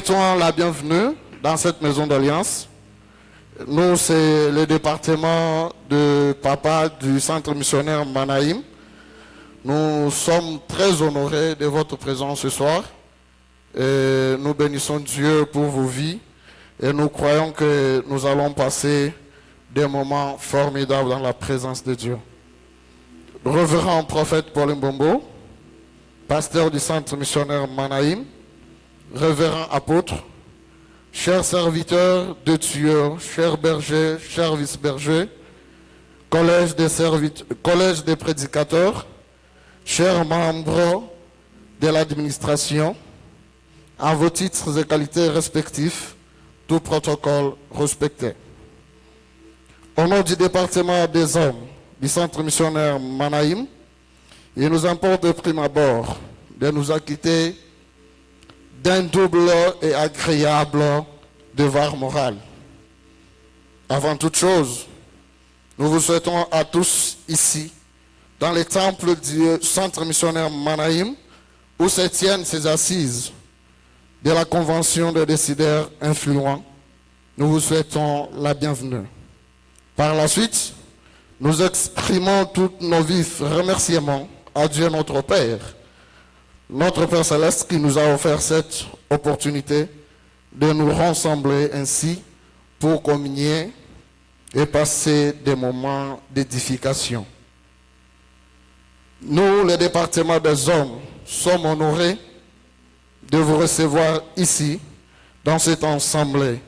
souhaitons la bienvenue dans cette maison d'alliance. Nous, c'est le département de papa du centre missionnaire Manaïm. Nous sommes très honorés de votre présence ce soir. Et nous bénissons Dieu pour vos vies et nous croyons que nous allons passer des moments formidables dans la présence de Dieu. Révérend prophète Paul Mbombo, pasteur du centre missionnaire Manaïm, révérend apôtre, chers serviteurs de tueurs, chers bergers, chers vice-bergers, collège des prédicateurs, chers membres de l'administration, à vos titres et qualités respectifs, tout protocole respecté. Au nom du département des hommes du centre missionnaire Manaïm, il nous importe de prime abord de nous acquitter d'un double et agréable devoir moral. Avant toute chose, nous vous souhaitons à tous ici, dans les temples du centre missionnaire Manaïm, où se tiennent ces assises de la convention des décideurs influents, nous vous souhaitons la bienvenue. Par la suite, nous exprimons tous nos vifs remerciements à Dieu notre Père Céleste qui nous a offert cette opportunité de nous rassembler ainsi pour communier et passer des moments d'édification. Nous, le département des hommes, sommes honorés de vous recevoir ici, dans cette assemblée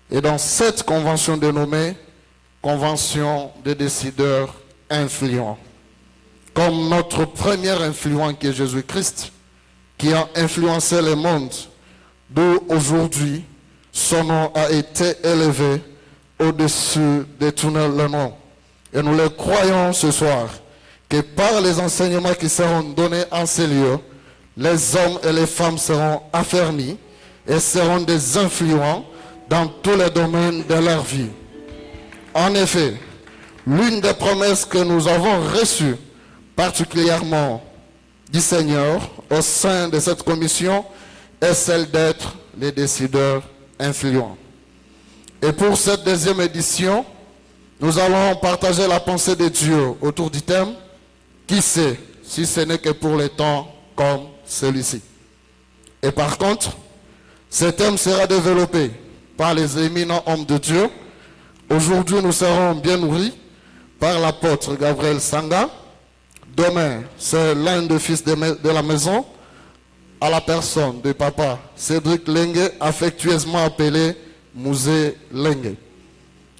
et dans cette convention dénommée Convention des décideurs influents. Comme notre premier influent qui est Jésus-Christ, qui a influencé le monde, d'où aujourd'hui son nom a été élevé au-dessus de tous les noms. Et nous le croyons ce soir, que par les enseignements qui seront donnés en ces lieux, les hommes et les femmes seront affermis et seront des influents dans tous les domaines de leur vie. En effet, l'une des promesses que nous avons reçues, particulièrement du Seigneur, au sein de cette commission, est celle d'être les décideurs influents. Et pour cette deuxième édition, nous allons partager la pensée de Dieu autour du thème « Qui sait si ce n'est que pour les temps comme celui-ci ». Et par contre, ce thème sera développé par les éminents hommes de Dieu. Aujourd'hui, nous serons bien nourris par l'apôtre Gabriel Sanga. Demain, c'est l'un des fils de la maison, à la personne de papa Cédric Lengue, affectueusement appelé Mouzé Lengue.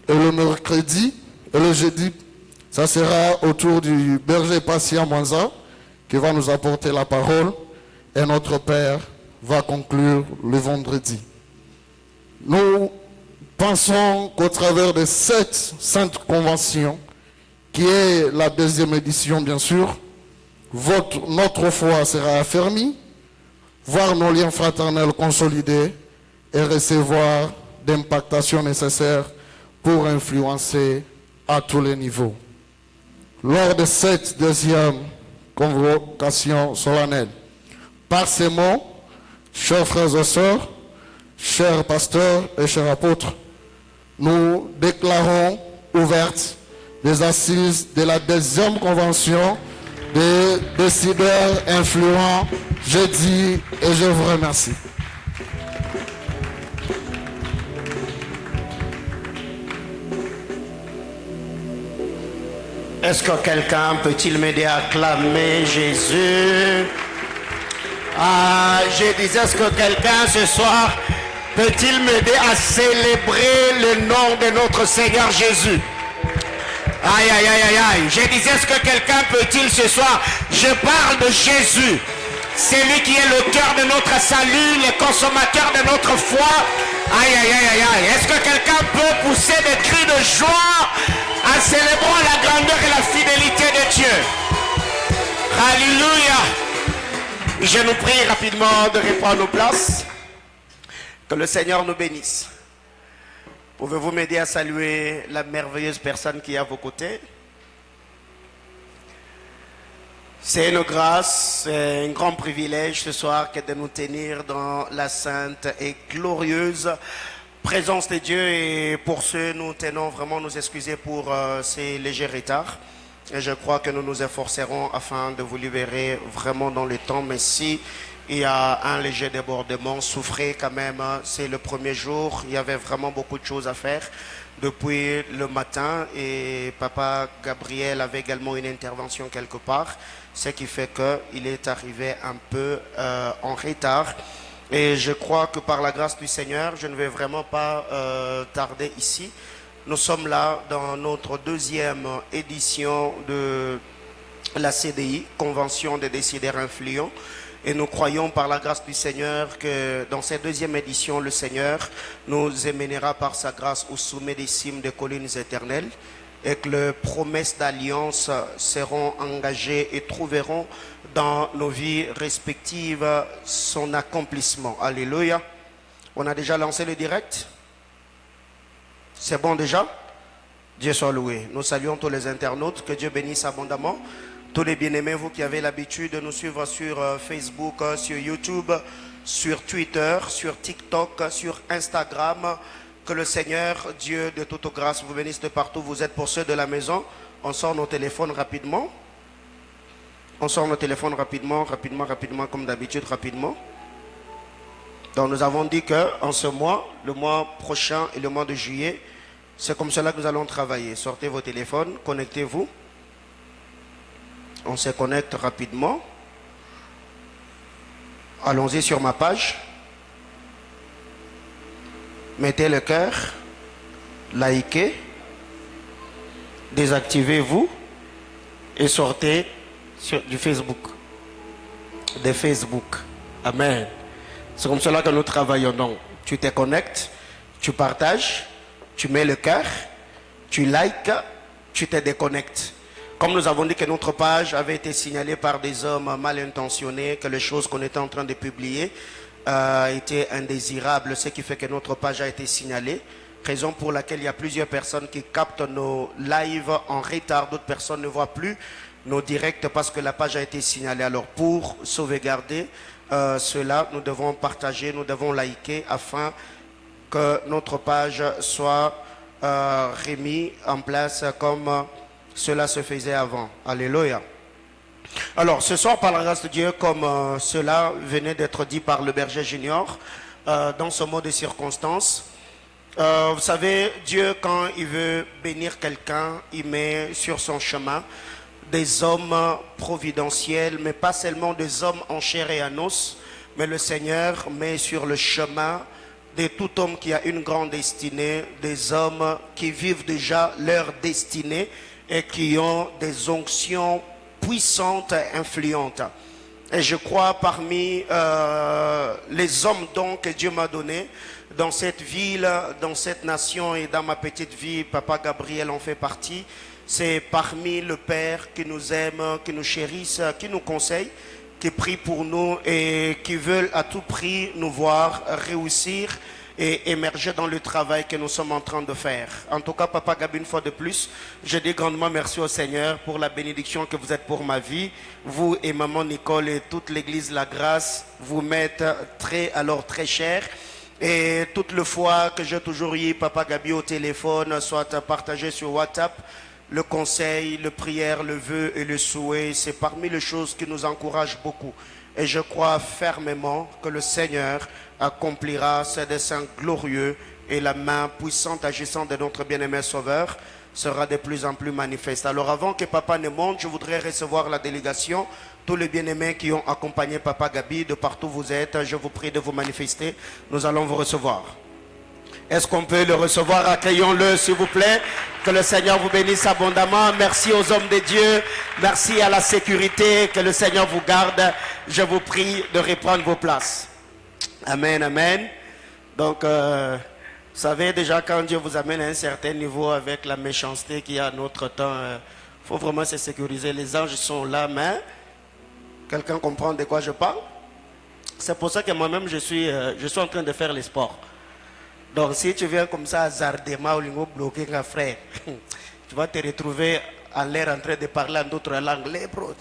Et le mercredi et le jeudi, ça sera autour du berger Passia Mwanza qui va nous apporter la parole et notre Père va conclure le vendredi. Nous pensons qu'au travers de cette sainte convention, qui est la deuxième édition bien sûr, notre foi sera affermie, voir nos liens fraternels consolidés et recevoir l'impactation nécessaire pour influencer à tous les niveaux. Lors de cette deuxième convocation solennelle, par ces mots, chers frères et sœurs, chers pasteurs et chers apôtres, nous déclarons ouvertes les assises de la deuxième convention des décideurs influents. Je dis et je vous remercie. Est-ce que quelqu'un peut-il m'aider à acclamer Jésus? Je disais, est-ce que quelqu'un ce soir peut-il m'aider à célébrer le nom de notre Seigneur Jésus? Aïe, aïe, aïe, aïe, aïe. Je disais, est-ce que quelqu'un peut-il ce soir? Je parle de Jésus. C'est lui qui est le cœur de notre salut, le consommateur de notre foi. Aïe, aïe, aïe, aïe, aïe. Est-ce que quelqu'un peut pousser des cris de joie en célébrant la grandeur et la fidélité de Dieu? Alléluia. Je nous prie rapidement de reprendre nos places. Que le Seigneur nous bénisse. Pouvez-vous m'aider à saluer la merveilleuse personne qui est à vos côtés? C'est une grâce, c'est un grand privilège ce soir que de nous tenir dans la sainte et glorieuse présence de Dieu. Et pour ce, nous tenons vraiment à nous excuser pour ces légers retards. Et je crois que nous nous efforcerons afin de vous libérer vraiment dans le temps. Mais si il y a un léger débordement, souffrez quand même. C'est le premier jour, il y avait vraiment beaucoup de choses à faire depuis le matin. Et Papa Gabriel avait également une intervention quelque part. Ce qui fait qu'il est arrivé un peu en retard. Et je crois que par la grâce du Seigneur, je ne vais vraiment pas tarder ici. Nous sommes là dans notre deuxième édition de la CDI, Convention des décideurs influents. Et nous croyons par la grâce du Seigneur que dans cette deuxième édition, le Seigneur nous émènera par sa grâce au sommet des cimes des collines éternelles, et que les promesses d'alliance seront engagées et trouveront dans nos vies respectives son accomplissement. Alléluia. On a déjà lancé le direct? C'est bon déjà? Dieu soit loué. Nous saluons tous les internautes. Que Dieu bénisse abondamment. Tous les bien-aimés, vous qui avez l'habitude de nous suivre sur Facebook, sur YouTube, sur Twitter, sur TikTok, sur Instagram. Que le Seigneur, Dieu de toute grâce, vous bénisse de partout. Vous êtes pour ceux de la maison. On sort nos téléphones rapidement. On sort nos téléphones rapidement, comme d'habitude, rapidement. Donc nous avons dit qu'en ce mois, le mois prochain et le mois de juillet, c'est comme cela que nous allons travailler. Sortez vos téléphones, connectez-vous. On se connecte rapidement. Allons-y sur ma page. Mettez le cœur, likez, désactivez-vous et sortez du Facebook. De Facebook. Amen. C'est comme cela que nous travaillons. Donc, tu te connectes, tu partages, tu mets le cœur, tu likes, tu te déconnectes. Comme nous avons dit que notre page avait été signalée par des hommes mal intentionnés, que les choses qu'on était en train de publier était indésirable, ce qui fait que notre page a été signalée, raison pour laquelle il y a plusieurs personnes qui captent nos lives en retard, d'autres personnes ne voient plus nos directs parce que la page a été signalée. Alors pour sauvegarder cela, nous devons partager, nous devons liker afin que notre page soit remise en place comme cela se faisait avant. Alléluia. Alors, ce soir, par la grâce de Dieu, comme cela venait d'être dit par le berger junior, dans ce mot de circonstance, vous savez, Dieu, quand il veut bénir quelqu'un, il met sur son chemin des hommes providentiels, mais pas seulement des hommes en chair et en os, mais le Seigneur met sur le chemin de tout homme qui a une grande destinée, des hommes qui vivent déjà leur destinée et qui ont des onctions puissante, influente. Et je crois parmi les hommes donc que Dieu m'a donné dans cette ville, dans cette nation et dans ma petite vie, Papa Gabriel en fait partie. C'est parmi le Père qui nous aime, qui nous chérisse, qui nous conseille, qui prie pour nous et qui veulent à tout prix nous voir réussir et émerger dans le travail que nous sommes en train de faire. En tout cas, Papa Gabi, une fois de plus, je dis grandement merci au Seigneur pour la bénédiction que vous êtes pour ma vie. Vous et Maman Nicole et toute l'église La Grâce vous m'êtes très cher. Et toute le fois que j'ai toujours eu Papa Gabi au téléphone, soit partagé sur WhatsApp, le conseil, le prière, le vœu et le souhait, c'est parmi les choses qui nous encouragent beaucoup. Et je crois fermement que le Seigneur accomplira ses desseins glorieux et la main puissante agissante de notre bien-aimé Sauveur sera de plus en plus manifeste. Alors avant que Papa ne monte, je voudrais recevoir la délégation. Tous les bien-aimés qui ont accompagné Papa Gabi, de partout où vous êtes, je vous prie de vous manifester. Nous allons vous recevoir. Est-ce qu'on peut le recevoir? Accueillons-le, s'il vous plaît. Que le Seigneur vous bénisse abondamment. Merci aux hommes de Dieu. Merci à la sécurité. Que le Seigneur vous garde. Je vous prie de reprendre vos places. Amen, amen. Donc, vous savez déjà quand Dieu vous amène à un certain niveau avec la méchanceté qu'il y a à notre temps, il faut vraiment se sécuriser. Les anges sont là, mais quelqu'un comprend de quoi je parle? C'est pour ça que moi-même, je suis en train de faire les sports. Donc si tu viens comme ça hasardément au niveau bloqué, frère, tu vas te retrouver en l'air en train de parler en d'autres langues. Les bros,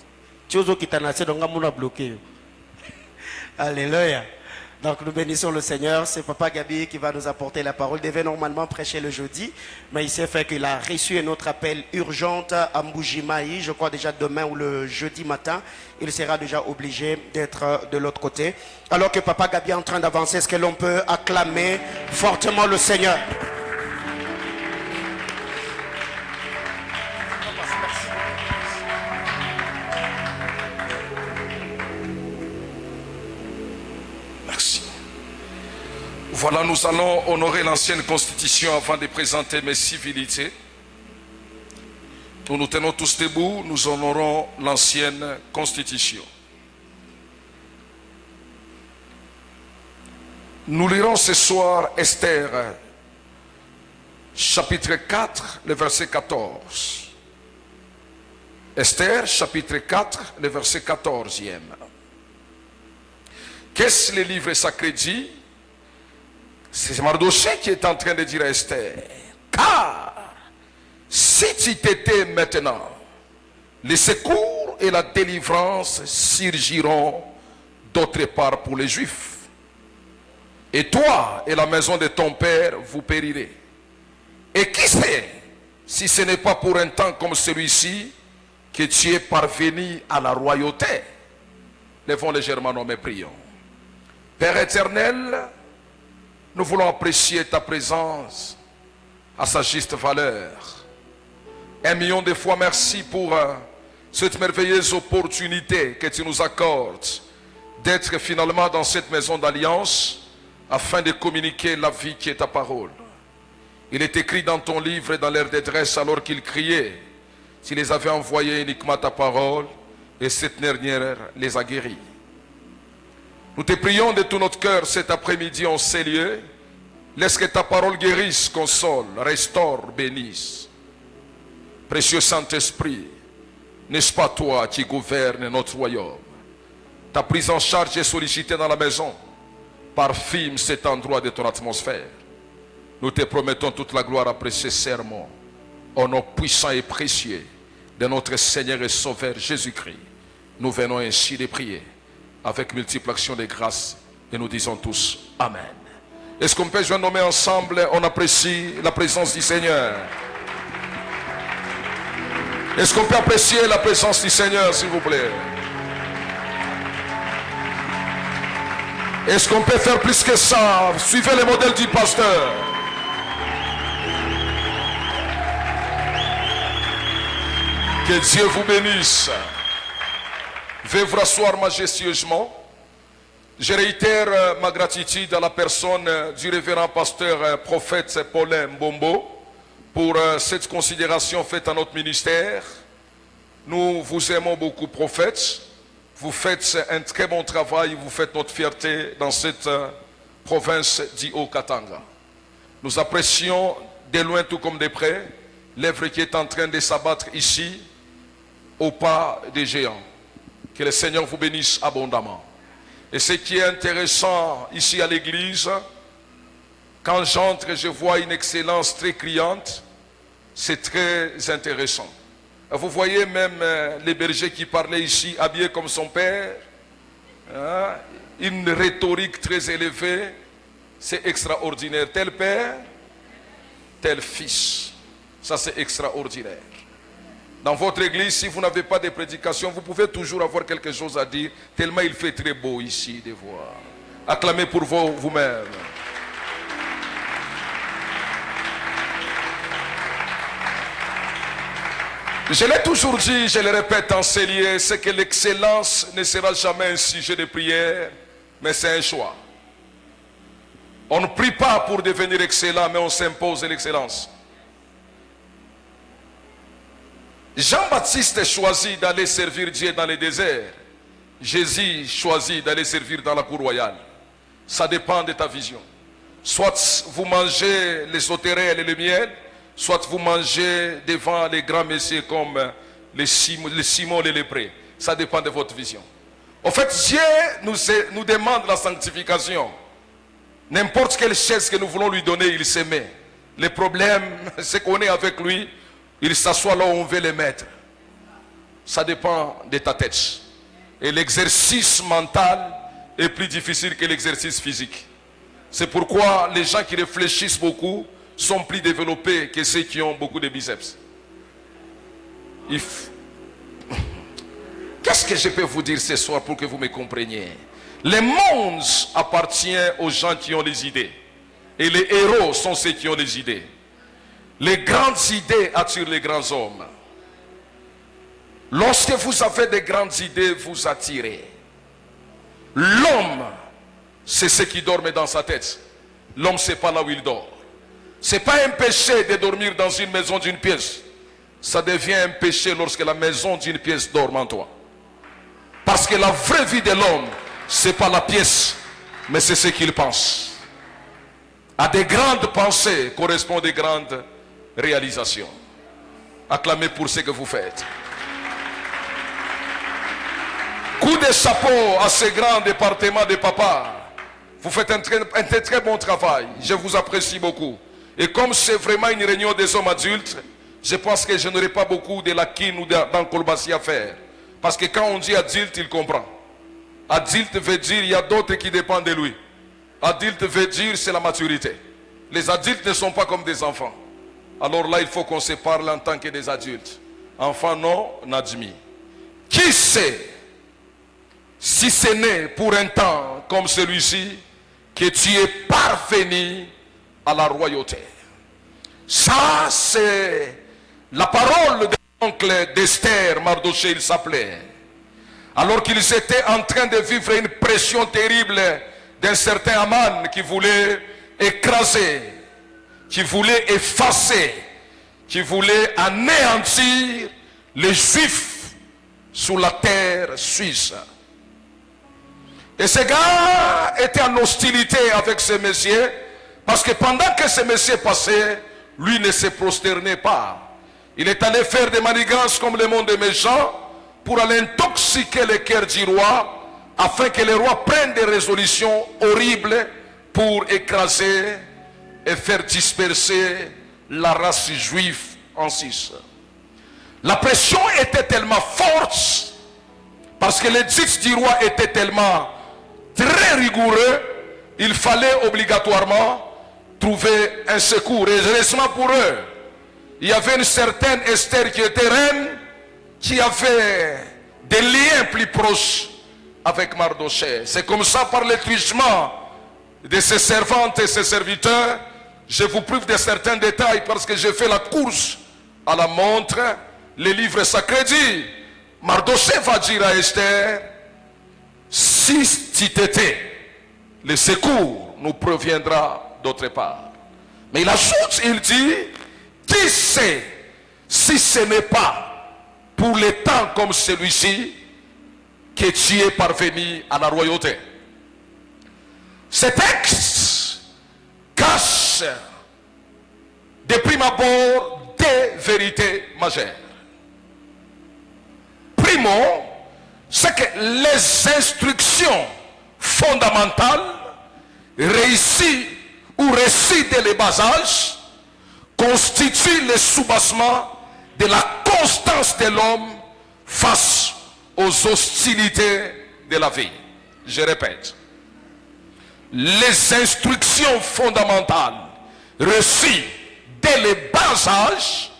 Tiozo Kitanase, donc on a bloqué. Alléluia. Donc nous bénissons le Seigneur. C'est Papa Gabi qui va nous apporter la parole. Il devait normalement prêcher le jeudi, mais il s'est fait qu'il a reçu un autre appel urgent à Mbujimaï. Je crois déjà demain ou le jeudi matin, il sera déjà obligé d'être de l'autre côté. Alors que Papa Gabi est en train d'avancer, est-ce que l'on peut acclamer fortement le Seigneur? Voilà, nous allons honorer l'ancienne constitution avant de présenter mes civilités. Nous nous tenons tous debout, nous honorons l'ancienne constitution. Nous lirons ce soir Esther, chapitre 4, le verset 14. Esther, chapitre 4, le verset 14e. Qu'est-ce que le livre sacré dit? C'est Mardochée qui est en train de dire à Esther, car si tu t'étais maintenant, les secours et la délivrance surgiront d'autre part pour les Juifs. Et toi et la maison de ton père, vous périrez. Et qui sait si ce n'est pas pour un temps comme celui-ci que tu es parvenu à la royauté? Levons légèrement nos mains, prions. Père éternel, nous voulons apprécier ta présence à sa juste valeur. 1 million de fois merci pour cette merveilleuse opportunité que tu nous accordes d'être finalement dans cette maison d'alliance afin de communiquer la vie qui est ta parole. Il est écrit dans ton livre et dans leur détresse alors qu'ils criaient. Tu les avais envoyés uniquement ta parole et cette dernière les a guéris. Nous te prions de tout notre cœur cet après-midi en ces lieux. Laisse que ta parole guérisse, console, restaure, bénisse. Précieux Saint-Esprit, n'est-ce pas toi qui gouvernes notre royaume? Ta prise en charge est sollicitée dans la maison. Parfume cet endroit de ton atmosphère. Nous te promettons toute la gloire après ces sermons. Au nom puissant et précieux de notre Seigneur et Sauveur Jésus-Christ. Nous venons ainsi de prier avec multiples actions de grâce et nous disons tous Amen. Est-ce qu'on peut nommer ensemble, on apprécie la présence du Seigneur? Est-ce qu'on peut apprécier la présence du Seigneur, s'il vous plaît? Est-ce qu'on peut faire plus que ça? Suivez le modèle du pasteur. Que Dieu vous bénisse. Veuillez vous rasseoir majestueusement. Je réitère ma gratitude à la personne du révérend pasteur prophète Paulin Mbombo pour cette considération faite à notre ministère. Nous vous aimons beaucoup, prophète. Vous faites un très bon travail, vous faites notre fierté dans cette province du Haut-Katanga. Nous apprécions de loin tout comme de près l'œuvre qui est en train de s'abattre ici au pas des géants. Que le Seigneur vous bénisse abondamment. Et ce qui est intéressant ici à l'église, quand j'entre, je vois une excellence très criante. C'est très intéressant. Vous voyez même les bergers qui parlaient ici, habillés comme son père. Hein, une rhétorique très élevée. C'est extraordinaire. Tel père, tel fils. Ça, c'est extraordinaire. Dans votre église, si vous n'avez pas de prédication, vous pouvez toujours avoir quelque chose à dire, tellement il fait très beau ici de voir. Acclamez pour vous-même. Je l'ai toujours dit, je le répète en ces lieux, c'est que l'excellence ne sera jamais un sujet de prière, mais c'est un choix. On ne prie pas pour devenir excellent, mais on s'impose l'excellence. Jean-Baptiste choisit d'aller servir Dieu dans le désert. Jésus choisit d'aller servir dans la cour royale. Ça dépend de ta vision. Soit vous mangez les sauterelles et le miel, soit vous mangez devant les grands messieurs comme les Simon et les lépreux. Ça dépend de votre vision. En fait, Dieu nous demande la sanctification. N'importe quelle chaise que nous voulons lui donner, il se met. Le problème, c'est qu'on est avec lui. Il s'assoit là où on veut les mettre. Ça dépend de ta tête. Et l'exercice mental est plus difficile que l'exercice physique. C'est pourquoi les gens qui réfléchissent beaucoup sont plus développés que ceux qui ont beaucoup de biceps. Qu'est-ce que je peux vous dire ce soir pour que vous me compreniez? Le monde appartient aux gens qui ont les idées. Et les héros sont ceux qui ont les idées. Les grandes idées attirent les grands hommes. Lorsque vous avez de grandes idées, vous attirez. L'homme, c'est ce qui dorme dans sa tête. L'homme, c'est pas là où il dort. C'est pas un péché de dormir dans une maison d'une pièce. Ça devient un péché lorsque la maison d'une pièce dort en toi. Parce que la vraie vie de l'homme, c'est pas la pièce, mais c'est ce qu'il pense. À des grandes pensées correspondent des grandes réalisations. Acclamez pour ce que vous faites. Coup de chapeau à ce grand département de papa. Vous faites un très bon travail. Je vous apprécie beaucoup. Et comme c'est vraiment une réunion des hommes adultes, je pense que je n'aurai pas beaucoup de lacunes ou d'encolbassis à faire. Parce que quand on dit adulte, il comprend. Adulte veut dire il y a d'autres qui dépendent de lui. Adulte veut dire c'est la maturité. Les adultes ne sont pas comme des enfants. Alors là, il faut qu'on se parle en tant que des adultes. Enfants non admis. Qui sait si ce n'est pour un temps comme celui-ci que tu es parvenu à la royauté? Ça, c'est la parole de l'oncle d'Esther, Mardoché, il s'appelait. Alors qu'ils étaient en train de vivre une pression terrible d'un certain Aman qui voulait écraser, qui voulait effacer, qui voulait anéantir les Juifs sous la terre suisse. Et ce gars était en hostilité avec ce monsieur, parce que pendant que ce monsieur passait, lui ne se prosternait pas. Il est allé faire des manigances comme le monde des méchants pour aller intoxiquer le cœur du roi, afin que le roi prenne des résolutions horribles pour écraser et faire disperser la race juive en Suisse. La pression était tellement forte, parce que l'édit du roi était tellement très rigoureux, il fallait obligatoirement trouver un secours. Et heureusement pour eux, il y avait une certaine Esther qui était reine, qui avait des liens plus proches avec Mardoché. C'est comme ça, par le truchement de ses servantes et ses serviteurs, je vous prive de certains détails parce que j'ai fait la course à la montre. Les livres sacrés disent, Mardoché va dire à Esther, si tu t'étais, le secours nous proviendra d'autre part. Mais il ajoute, il dit, qui sait si ce n'est pas pour les temps comme celui-ci que tu es parvenu à la royauté. Ce texte cache de prime abord deux vérités majeures. Primo, c'est que les instructions fondamentales réussies ou réussies dès le bas âge constituent le soubassement de la constance de l'homme face aux hostilités de la vie. Je répète, les instructions fondamentales reçues dès le bas âge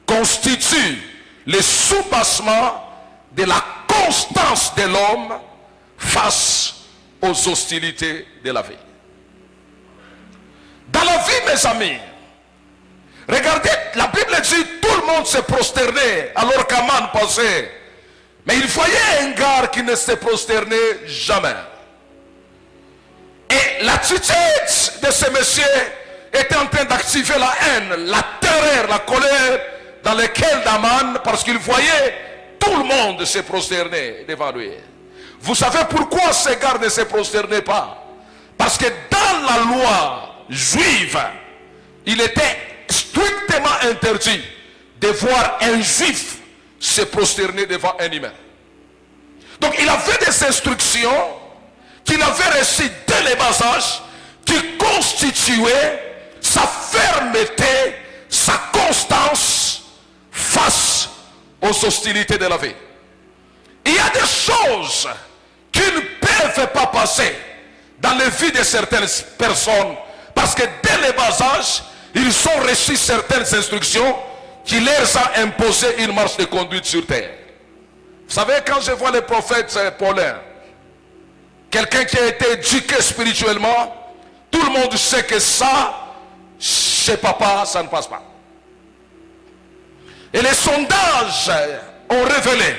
constituent le soubassement de la constance de l'homme face aux hostilités de la vie. Dans la vie, mes amis, regardez, la Bible dit tout le monde se prosternait alors qu'Aman passait. Mais il voyait un gars qui ne se prosternait jamais. Et l'attitude de ce monsieur était en train d'activer la haine, la terreur, la colère dans lequel d'Aman, parce qu'il voyait tout le monde se prosterner devant lui. Vous savez pourquoi ce gars ne se prosternait pas? Parce que dans la loi juive, il était strictement interdit de voir un juif se prosterner devant un humain. Donc il avait des instructions qu'il avait reçues dès le bas âge qui constituaient sa fermeté, sa constance face aux hostilités de la vie. Il y a des choses qui ne peuvent pas passer dans la vie de certaines personnes parce que dès le bas âge, ils ont reçu certaines instructions qui leur ont imposé une marche de conduite sur terre. Vous savez, quand je vois le prophète Paulin, quelqu'un qui a été éduqué spirituellement, tout le monde sait que ça, chez papa, ça ne passe pas. Et les sondages ont révélé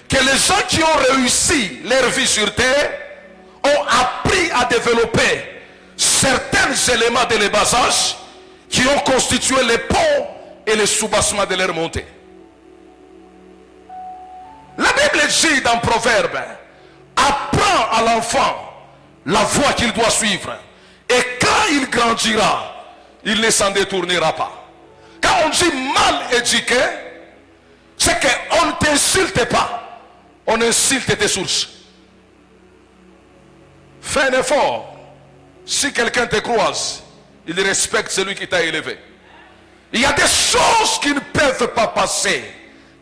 que les gens qui ont réussi leur vie sur terre ont appris à développer certains éléments de l'ébasage qui ont constitué les ponts et les soubassement de leur montée. La Bible dit dans Proverbe, apprends à l'enfant la voie qu'il doit suivre, et quand il grandira, il ne s'en détournera pas. Quand on dit mal éduqué, c'est qu'on ne t'insulte pas, on insulte tes sources. Fais un effort. Si quelqu'un te croise, il respecte celui qui t'a élevé. Il y a des choses qui ne peuvent pas passer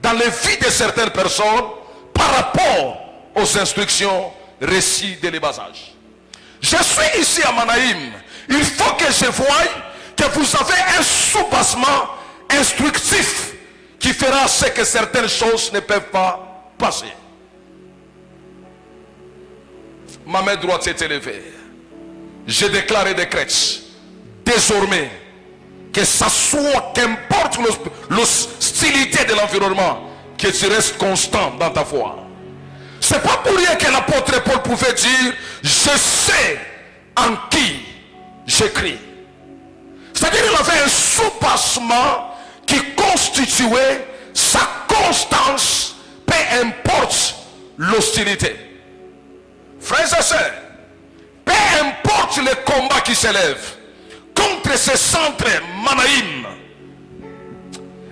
dans les vies de certaines personnes par rapport aux instructions reçues dès le bas âge. Je suis ici à Manaïm. Il faut que je voie que vous avez un soubassement instructif qui fera ce que certaines choses ne peuvent pas passer. Ma main droite s'est élevée. Je déclare et décrète désormais que ça soit, qu'importe l'hostilité de l'environnement, que tu restes constant dans ta foi. C'est pas pour rien que l'apôtre Paul pouvait dire, je sais en qui j'écris. C'est-à-dire qu'il avait un soubassement qui constituait sa constance, peu importe l'hostilité. Frères et sœurs, peu importe le combat qui s'élève contre ces centres Manaïm,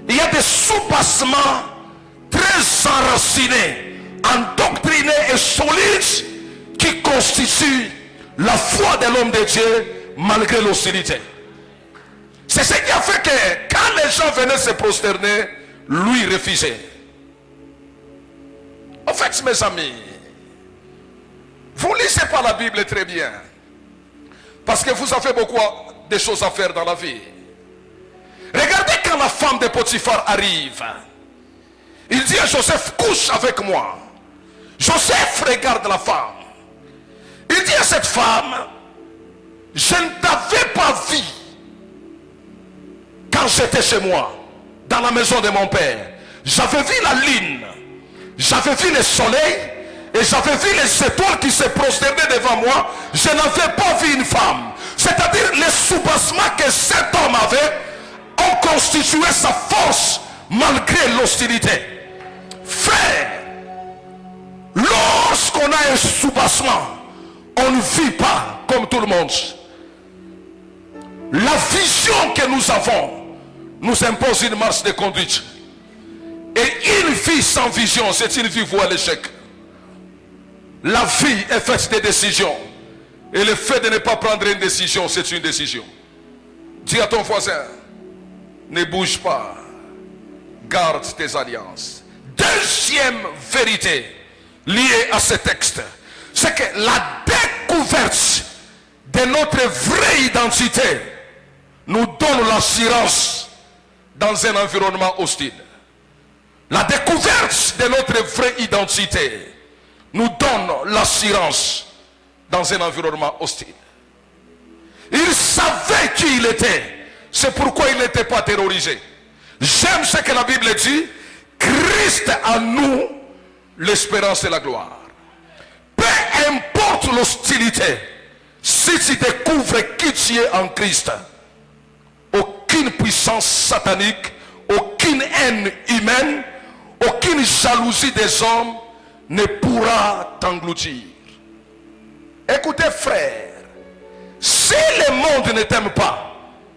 il y a des soubassements très enracinés, endoctrinés et solides qui constituent la foi de l'homme de Dieu malgré l'hostilité. C'est ce qui a fait que quand les gens venaient se prosterner, lui refusait. En fait, mes amis, vous ne lisez pas la Bible très bien parce que vous avez beaucoup de choses à faire dans la vie. Regardez quand la femme de Potiphar arrive. Il dit à Joseph, couche avec moi. Joseph regarde la femme. Il dit à cette femme, je ne t'avais pas vu quand j'étais chez moi, dans la maison de mon père. J'avais vu la lune, j'avais vu le soleil, et j'avais vu les étoiles qui se prosternaient devant moi. Je n'avais pas vu une femme. C'est-à-dire les soubassements que cet homme avait ont constitué sa force malgré l'hostilité. Frère, lorsqu'on a un soubassement, on ne vit pas comme tout le monde. La vision que nous avons nous impose une marche de conduite. Et une vie sans vision, c'est une vie vouée à l'échec. La vie est faite de décisions. Et le fait de ne pas prendre une décision, c'est une décision. Dis à ton voisin, ne bouge pas. Garde tes alliances. Deuxième vérité liée à ce texte, c'est que la découverte de notre vraie identité nous donne l'assurance dans un environnement hostile. La découverte de notre vraie identité nous donne l'assurance dans un environnement hostile. Il savait qui il était. C'est pourquoi il n'était pas terrorisé. J'aime ce que la Bible dit. Christ en nous, l'espérance et la gloire. Peu importe l'hostilité, si tu découvres qui tu es en Christ, aucune puissance satanique, aucune haine humaine, aucune jalousie des hommes ne pourra t'engloutir. Écoutez frère, si le monde ne t'aime pas,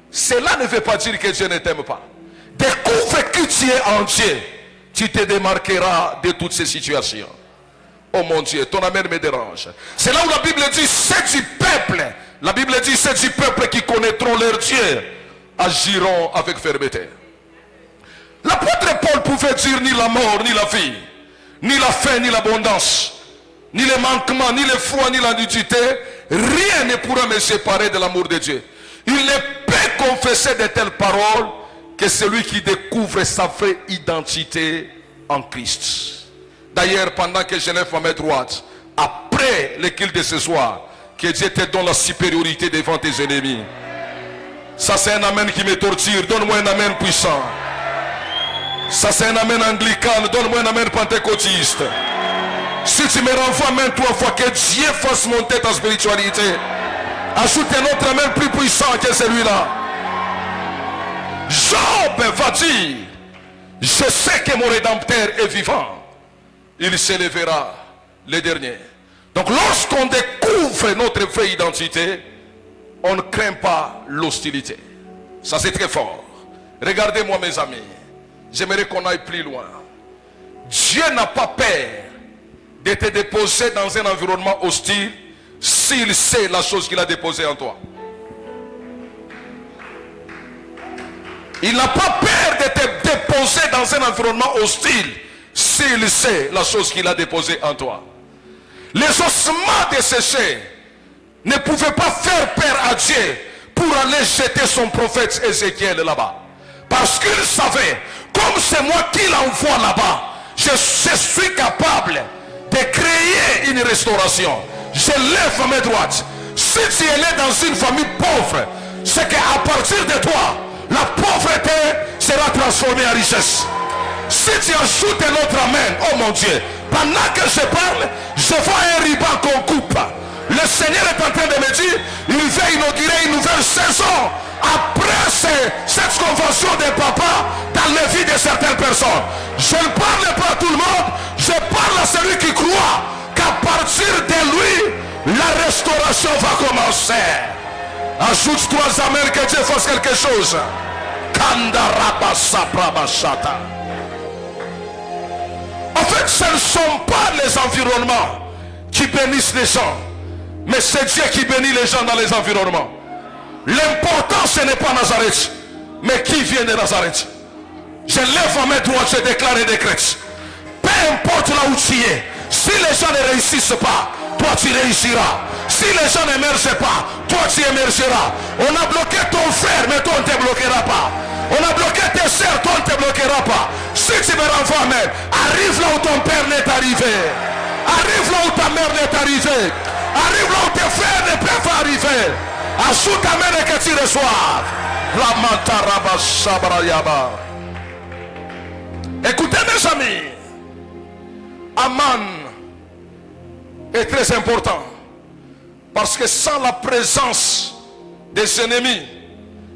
cela ne veut pas dire que Dieu ne t'aime pas. Découvre qui tu es en Dieu, tu te démarqueras de toutes ces situations. Oh mon Dieu, ton amen me dérange. C'est là où la Bible dit, c'est du peuple. La Bible dit, c'est du peuple qui connaîtront leur Dieu, agiront avec fermeté. L'apôtre Paul pouvait dire ni la mort ni la vie, ni la faim, ni l'abondance, ni le manquement, ni le froid, ni la nudité, rien ne pourra me séparer de l'amour de Dieu. Il ne peut confesser de telles paroles que celui qui découvre sa vraie identité en Christ. D'ailleurs, pendant que je lève ma main droite, après le culte de ce soir, que Dieu te donne la supériorité devant tes ennemis. Ça c'est un amen qui me torture. Donne-moi un amen puissant. Ça c'est un amen anglican. Donne-moi un amen pentecôtiste. Si tu me renvoies amen 3 fois, que Dieu fasse monter ta spiritualité. Ajoute un autre amen plus puissant que celui-là. Job va dire, je sais que mon Rédempteur est vivant. Il s'élèvera le dernier. Donc lorsqu'on découvre notre vraie identité, on ne craint pas l'hostilité. Ça c'est très fort. Regardez-moi mes amis. J'aimerais qu'on aille plus loin. Dieu n'a pas peur de te déposer dans un environnement hostile s'il sait la chose qu'il a déposée en toi. Il n'a pas peur de te déposer dans un environnement hostile s'il sait la chose qu'il a déposée en toi. Les ossements desséchés ne pouvaient pas faire peur à Dieu pour aller jeter son prophète Ézéchiel là-bas. Parce qu'il savait, comme c'est moi qui l'envoie là-bas, je suis capable de créer une restauration. Je lève ma droite. Si tu es né dans une famille pauvre, c'est qu'à partir de toi, la pauvreté sera transformée en richesse. Si tu ajoutes un autre amen, oh mon Dieu, pendant que je parle, je vois un ruban qu'on coupe. Le Seigneur est en train de me dire, il va inaugurer une nouvelle saison après cette convention des papas dans la vie de certaines personnes. Je ne parle pas à tout le monde, je parle à celui qui croit qu'à partir de lui, la restauration va commencer. Ajoute 3 amens, que Dieu fasse quelque chose. En fait, ce ne sont pas les environnements qui bénissent les gens, mais c'est Dieu qui bénit les gens dans les environnements. L'important, ce n'est pas Nazareth, mais qui vient de Nazareth. Je lève ma main droite, je déclare et décrète. Peu importe là où tu es, si les gens ne réussissent pas, toi tu réussiras. Si les gens n'émergent pas, toi tu émergeras. On a bloqué ton frère, mais toi on ne te bloquera pas. On a bloqué tes sœurs, toi on ne te bloquera pas. Si tu me renvoies même, arrive là où ton père n'est arrivé. Arrive là où ta mère n'est arrivée. Arrive là où tes frères ne peuvent pas arriver. Ajoute ta main et que tu reçoives. Écoutez mes amis, Aman est très important. Parce que sans la présence des ennemis,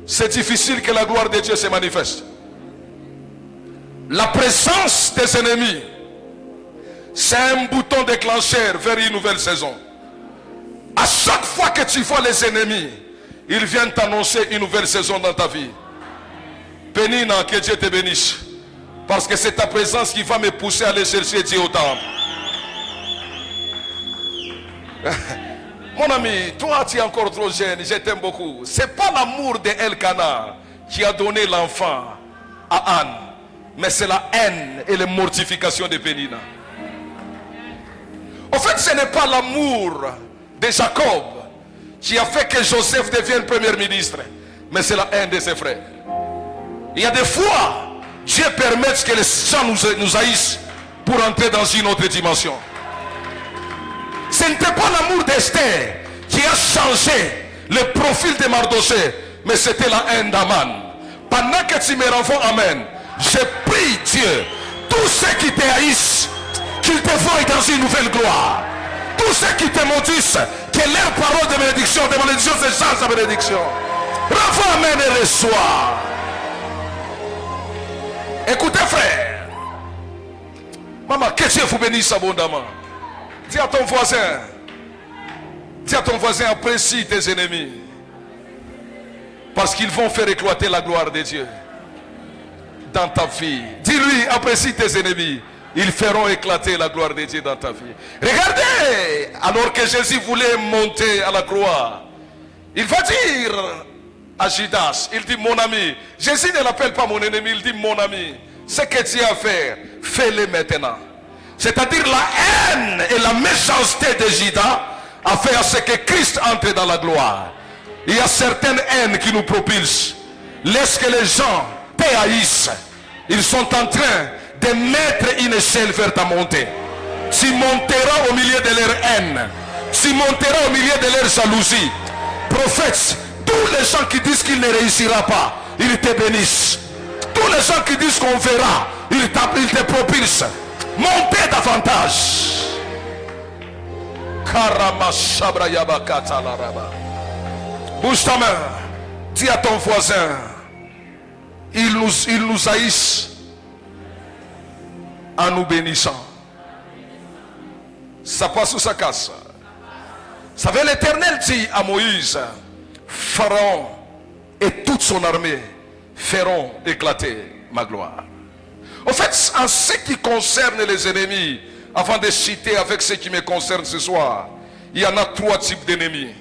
c'est difficile que la gloire de Dieu se manifeste. La présence des ennemis, c'est un bouton déclencheur vers une nouvelle saison. À chaque fois que tu vois les ennemis, ils viennent t'annoncer une nouvelle saison dans ta vie. Pénina, que Dieu te bénisse. Parce que c'est ta présence qui va me pousser à aller chercher Dieu au temple. Mon ami, toi tu es encore trop jeune, je t'aime beaucoup. C'est pas l'amour de Elkana qui a donné l'enfant à Anne, mais c'est la haine et la mortification de Pénina. En fait, ce n'est pas l'amour de Jacob qui a fait que Joseph devienne premier ministre, mais c'est la haine de ses frères. Il y a des fois, Dieu permet que les gens nous haïssent pour entrer dans une autre dimension. Ce n'était pas l'amour d'Esther qui a changé le profil de Mardochée, mais c'était la haine d'Aman. Pendant que tu me renvoies amen, je prie Dieu, tous ceux qui te haïssent, qu'ils te voient dans une nouvelle gloire. Tous ceux qui te maudissent, que leur parole de bénédiction se change en bénédiction. Renvoie amen et reçois. Écoutez frère, maman, que Dieu vous bénisse abondamment. Dis à ton voisin, apprécie tes ennemis. Parce qu'ils vont faire éclater la gloire de Dieu dans ta vie. Dis-lui, apprécie tes ennemis. Ils feront éclater la gloire de Dieu dans ta vie. Regardez, alors que Jésus voulait monter à la croix, il va dire à Judas, il dit mon ami. Jésus ne l'appelle pas mon ennemi, il dit mon ami. Ce que tu as à faire, fais-le maintenant. C'est-à-dire la haine et la méchanceté de Judas a fait à ce que Christ entre dans la gloire. Il y a certaines haines qui nous propulsent. Laisse que les gens te haïssent. Ils sont en train de mettre une échelle vers ta montée. Tu monteras au milieu de leur haine. Tu monteras au milieu de leur jalousie. Prophète, tous les gens qui disent qu'il ne réussira pas, ils te bénissent. Tous les gens qui disent qu'on verra, ils te propulsent. Montez davantage. Bouge ta main. Dis à ton voisin, ils nous haïssent en nous bénissant. Ça passe ou ça casse? Vous savez, l'Éternel dit à Moïse, Pharaon et toute son armée feront éclater ma gloire. En fait, en ce qui concerne les ennemis, avant de citer avec ce qui me concerne ce soir, il y en a 3 types d'ennemis.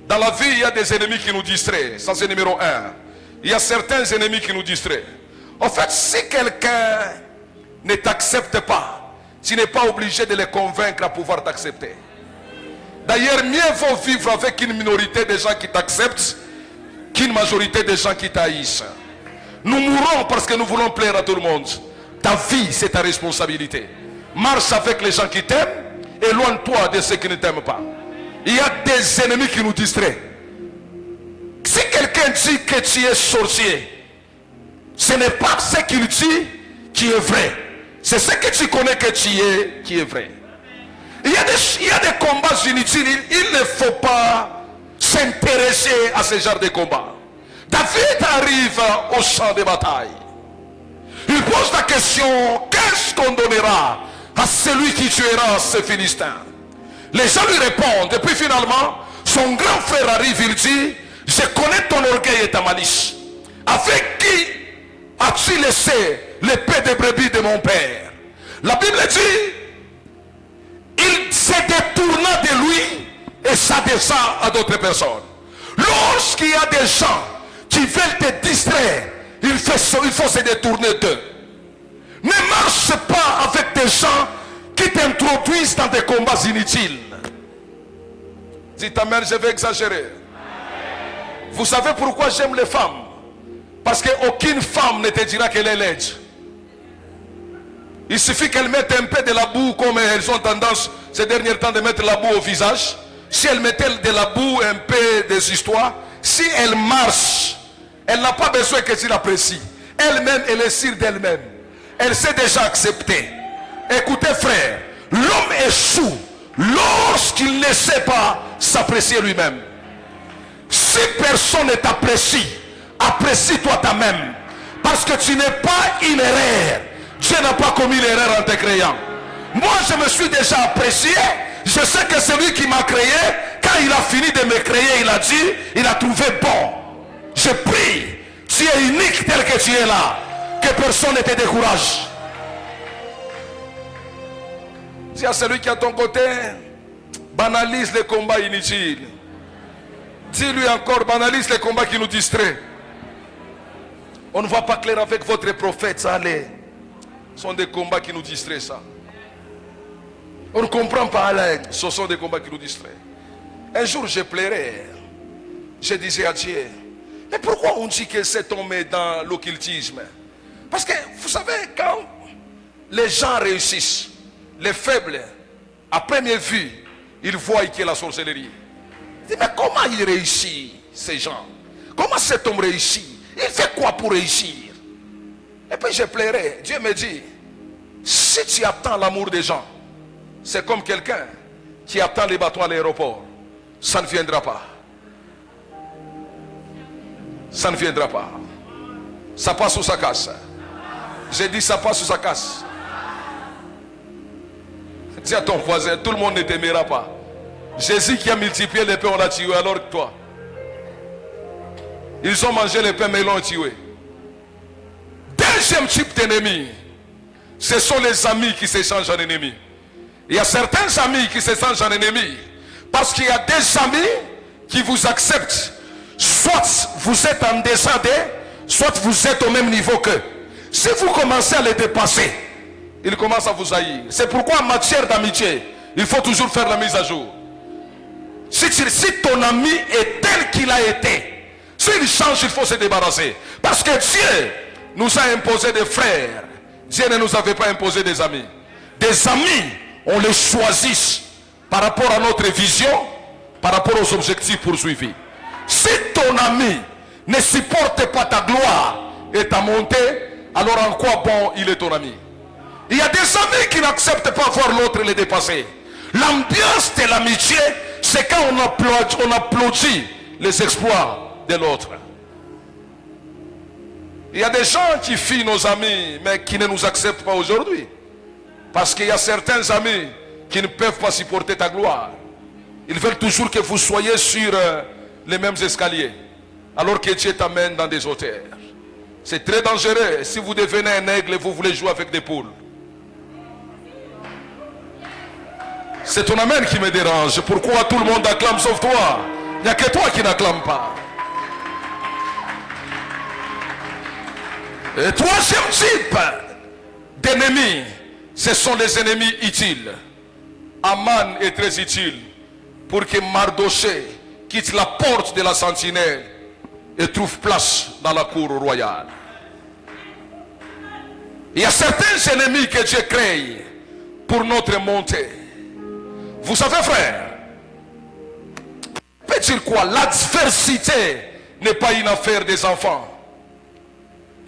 Dans la vie, il y a des ennemis qui nous distraient. Ça, c'est numéro 1. Il y a certains ennemis qui nous distraient. En fait, si quelqu'un ne t'accepte pas, tu n'es pas obligé de les convaincre à pouvoir t'accepter. D'ailleurs, mieux vaut vivre avec une minorité de gens qui t'acceptent qu'une majorité de gens qui t'haïssent. Nous mourons parce que nous voulons plaire à tout le monde. Ta vie, c'est ta responsabilité. Marche avec les gens qui t'aiment, éloigne-toi de ceux qui ne t'aiment pas. Il y a des ennemis qui nous distraient. Si quelqu'un dit que tu es sorcier, ce n'est pas ce qu'il dit qui est vrai. C'est ce que tu connais que tu es qui est vrai. Il y a des combats inutiles. Il ne faut pas s'intéresser à ce genre de combats. David arrive au champ de bataille. Il pose la question, qu'est-ce qu'on donnera à celui qui tuera ce Philistin? Les gens lui répondent. Et puis finalement, son grand frère arrive, il dit, je connais ton orgueil et ta malice. Avec qui as-tu laissé l'épée de brebis de mon père? La Bible dit, il se détourna de lui et s'adressa à d'autres personnes. Lorsqu'il y a des gens qui veulent te distraire, il faut se détourner d'eux. Ne marche pas avec des gens qui t'introduisent dans des combats inutiles. Dis ta mère, je vais exagérer. Vous savez pourquoi j'aime les femmes? Parce qu'aucune femme ne te dira qu'elle est laide. Il suffit qu'elle mette un peu de la boue, comme elles ont tendance ces derniers temps de mettre la boue au visage. Si elle mettait de la boue, un peu des histoires, si elle marche, elle n'a pas besoin que tu l'apprécies. Elle-même, elle est sûre d'elle-même. Elle s'est déjà acceptée. Écoutez frère, l'homme échoue lorsqu'il ne sait pas s'apprécier lui-même. Si personne ne t'apprécie, apprécie-toi toi-même. Parce que tu n'es pas une erreur. Dieu n'a pas commis l'erreur en te créant. Moi je me suis déjà apprécié. Je sais que celui qui m'a créé, quand il a fini de me créer, il a dit, il a trouvé bon. Je prie, tu es unique tel que tu es là. Que personne ne te décourage. Dis à celui qui est à ton côté, banalise les combats inutiles. Dis-lui encore, banalise les combats qui nous distraient. On ne voit pas clair avec votre prophète, ça allait. Ce sont des combats qui nous distraient, ça. On ne comprend pas, Alain. Ce sont des combats qui nous distraient. Un jour, je plairais. Je disais à Dieu, mais pourquoi on dit que cet homme est dans l'occultisme? Parce que, vous savez, quand les gens réussissent, les faibles, à première vue, ils voient qu'il y a la sorcellerie. Je dis, mais comment il réussit, ces gens? Comment cet homme réussit? Il fait quoi pour réussir? Et puis je plairais. Dieu me dit, si tu attends l'amour des gens, c'est comme quelqu'un qui attend les bateaux à l'aéroport. Ça ne viendra pas. Ça ne viendra pas. Ça passe ou ça casse? J'ai dit ça passe ou ça casse? Dis à ton voisin, tout le monde ne t'aimera pas. Jésus qui a multiplié les pains, on l'a tué, alors que toi. Ils ont mangé les pains, mais ils l'ont tué. Deuxième type d'ennemi, ce sont les amis qui se changent en ennemis. Il y a certains amis qui se changent en ennemis parce qu'il y a des amis qui vous acceptent. Soit vous êtes en deçà d'eux, soit vous êtes au même niveau qu'eux. Si vous commencez à les dépasser, il commence à vous haïr. C'est pourquoi en matière d'amitié, il faut toujours faire la mise à jour. Si ton ami est tel qu'il a été, s'il change, il faut se débarrasser. Parce que Dieu nous a imposé des frères. Dieu ne nous avait pas imposé des amis. Des amis, on les choisit par rapport à notre vision, par rapport aux objectifs poursuivis. Si ton ami ne supporte pas ta gloire et ta montée, alors en quoi bon il est ton ami? Il y a des amis qui n'acceptent pas voir l'autre les dépasser. L'ambiance de l'amitié, c'est quand on applaudit les exploits de l'autre. Il y a des gens qui fuient nos amis, mais qui ne nous acceptent pas aujourd'hui. Parce qu'il y a certains amis qui ne peuvent pas supporter ta gloire. Ils veulent toujours que vous soyez sur les mêmes escaliers, alors que Dieu t'amène dans des hauteurs. C'est très dangereux si vous devenez un aigle et vous voulez jouer avec des poules. C'est ton amen qui me dérange. Pourquoi tout le monde acclame sauf toi? Il n'y a que toi qui n'acclame pas. Et troisième type d'ennemis, ce sont les ennemis utiles. Aman est très utile pour que Mardoché quitte la porte de la sentinelle et trouve place dans la cour royale. Il y a certains ennemis que Dieu crée pour notre montée. Vous savez, frère, peut dire quoi? L'adversité n'est pas une affaire des enfants.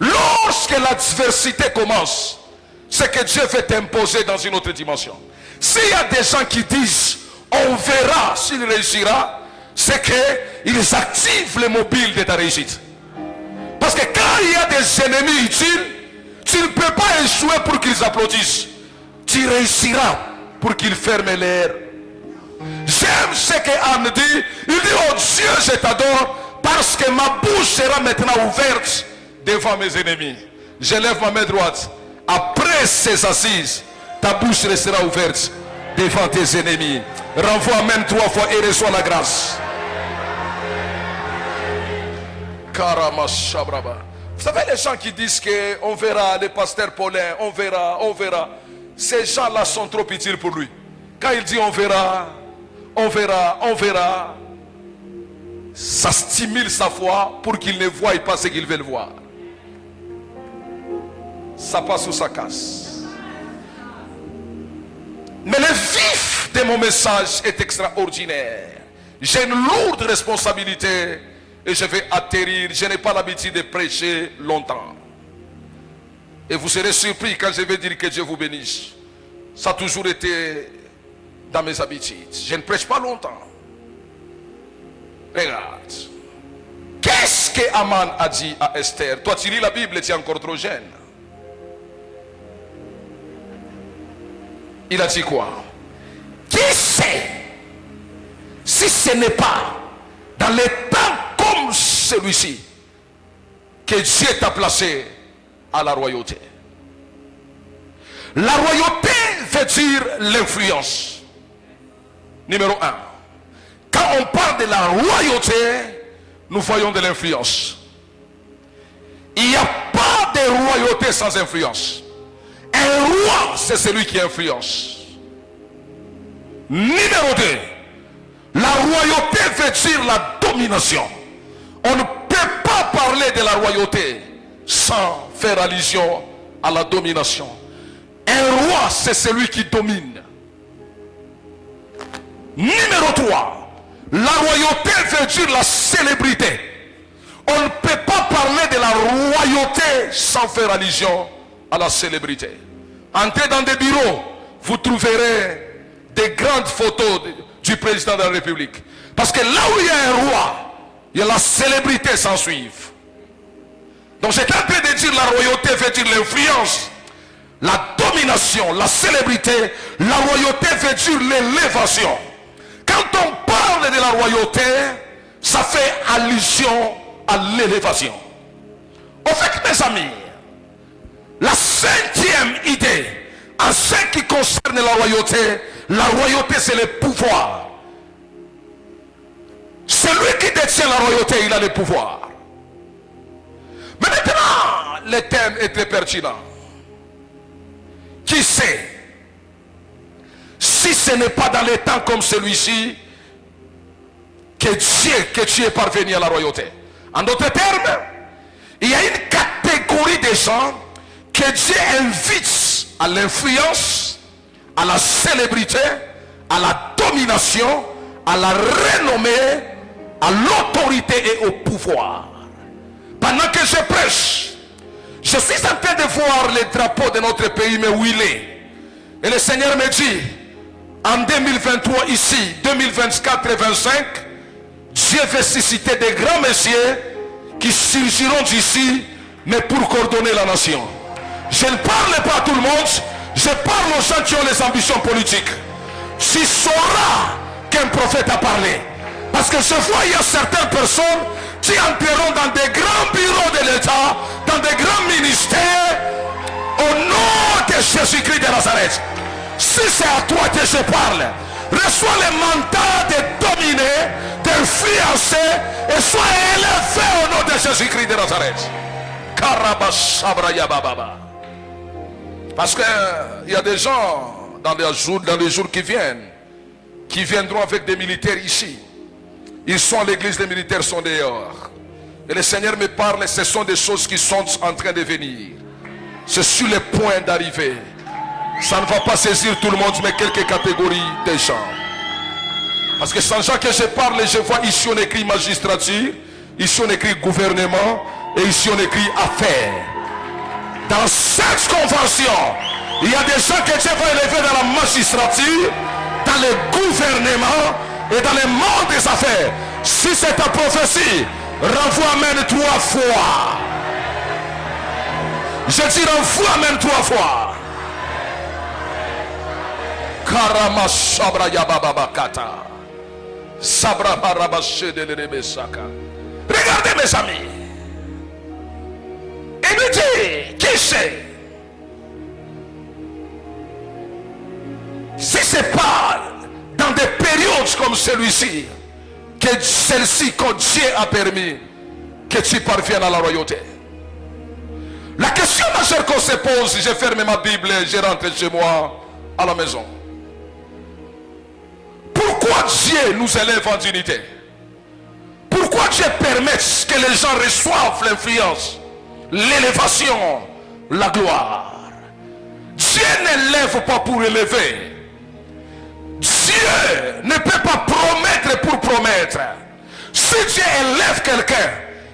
Lorsque l'adversité commence, c'est que Dieu veut t'imposer dans une autre dimension. S'il y a des gens qui disent on verra s'il réussira, c'est qu'ils activent le mobile de ta réussite. Parce que quand il y a des ennemis utiles, tu ne peux pas échouer pour qu'ils applaudissent. Tu réussiras pour qu'ils ferment l'air. J'aime ce que Anne dit. Il dit, oh Dieu, je t'adore parce que ma bouche sera maintenant ouverte devant mes ennemis. Je lève ma main droite. Après ces assises, ta bouche restera ouverte devant tes ennemis. Renvoie Amen 3 fois et reçois la grâce. Vous savez les gens qui disent qu'on verra, les pasteurs Paulin, on verra. Ces gens-là sont trop utiles pour lui. Quand il dit on verra, ça stimule sa foi pour qu'il ne voie pas ce qu'il veut le voir. Ça passe ou ça casse. Mais le vif de mon message est extraordinaire. J'ai une lourde responsabilité et je vais atterrir. Je n'ai pas l'habitude de prêcher longtemps. Et vous serez surpris quand je vais dire que Dieu vous bénisse. Ça a toujours été dans mes habitudes. Je ne prêche pas longtemps. Regarde. Qu'est-ce que Aman a dit à Esther? Toi tu lis la Bible et tu es encore trop jeune. Il a dit quoi? Qui sait si ce n'est pas dans les temps comme celui-ci que Dieu t'a placé à la royauté. La royauté veut dire l'influence. Numéro 1. Quand on parle de la royauté, nous voyons de l'influence. Il n'y a pas de royauté sans influence. Un roi, c'est celui qui influence. Numéro 2. La royauté veut dire la domination. On ne peut pas parler de la royauté sans faire allusion à la domination. Un roi, c'est celui qui domine. Numéro 3. La royauté veut dire la célébrité. On ne peut pas parler de la royauté sans faire allusion à la célébrité. Entrez dans des bureaux, vous trouverez des grandes photos du président de la République. Parce que là où il y a un roi, il y a la célébrité s'en suivre. Donc c'est en train de dire la royauté veut dire l'influence, la domination, la célébrité. La royauté veut dire l'élévation. Quand on parle de la royauté, ça fait allusion à l'élévation. En fait, mes amis, la 5e idée, en ce qui concerne la royauté c'est le pouvoir. Celui qui détient la royauté, il a le pouvoir. Mais maintenant, le thème est très pertinent. Qui sait, si ce n'est pas dans les temps comme celui-ci, que tu es parvenu à la royauté. En d'autres termes, il y a une catégorie de gens que Dieu invite à l'influence, à la célébrité, à la domination, à la renommée, à l'autorité et au pouvoir. Pendant que je prêche, je suis en train de voir les drapeaux de notre pays, mais où il est. Et le Seigneur me dit, en 2023 ici, 2024 et 2025, Dieu veut susciter des grands messieurs qui surgiront d'ici, mais pour coordonner la nation. Je ne parle pas à tout le monde, je parle aux gens qui ont les ambitions politiques. Tu sauras qu'un prophète a parlé. Parce que je vois, il y a certaines personnes qui entreront dans des grands bureaux de l'État, dans des grands ministères, au nom de Jésus-Christ de Nazareth. Si c'est à toi que je parle, reçois le mandat de dominer, d'influencer et sois élevé au nom de Jésus-Christ de Nazareth. Parce qu'il y a des gens dans les jours qui viendront avec des militaires ici. Ils sont à l'église, les militaires sont dehors. Et le Seigneur me parle, ce sont des choses qui sont en train de venir. C'est sur le point d'arriver. Ça ne va pas saisir tout le monde, mais quelques catégories de gens. Parce que sans gens que je parle, je vois ici on écrit magistrature, ici on écrit gouvernement, et ici on écrit affaires. Dans cette convention, il y a des gens que Dieu va élever dans la magistrature, dans le gouvernement et dans le monde des affaires. Si c'est ta prophétie, renvoie Amen 3 fois. Je dis renvoie Amen 3 fois. Karama sabra yabababakata. Sabra barabashe de l'Erebesaka. Regardez mes amis. Il nous dit, qui c'est? Si c'est pas dans des périodes comme celui-ci, que celle-ci, que Dieu a permis que tu parviennes à la royauté. La question majeure qu'on se pose, je ferme ma Bible et je rentre chez moi à la maison. Pourquoi Dieu nous élève en dignité? Pourquoi Dieu permet que les gens reçoivent l'influence, l'élévation, la gloire? Dieu n'élève pas pour élever. Dieu ne peut pas promettre pour promettre. Si Dieu élève quelqu'un,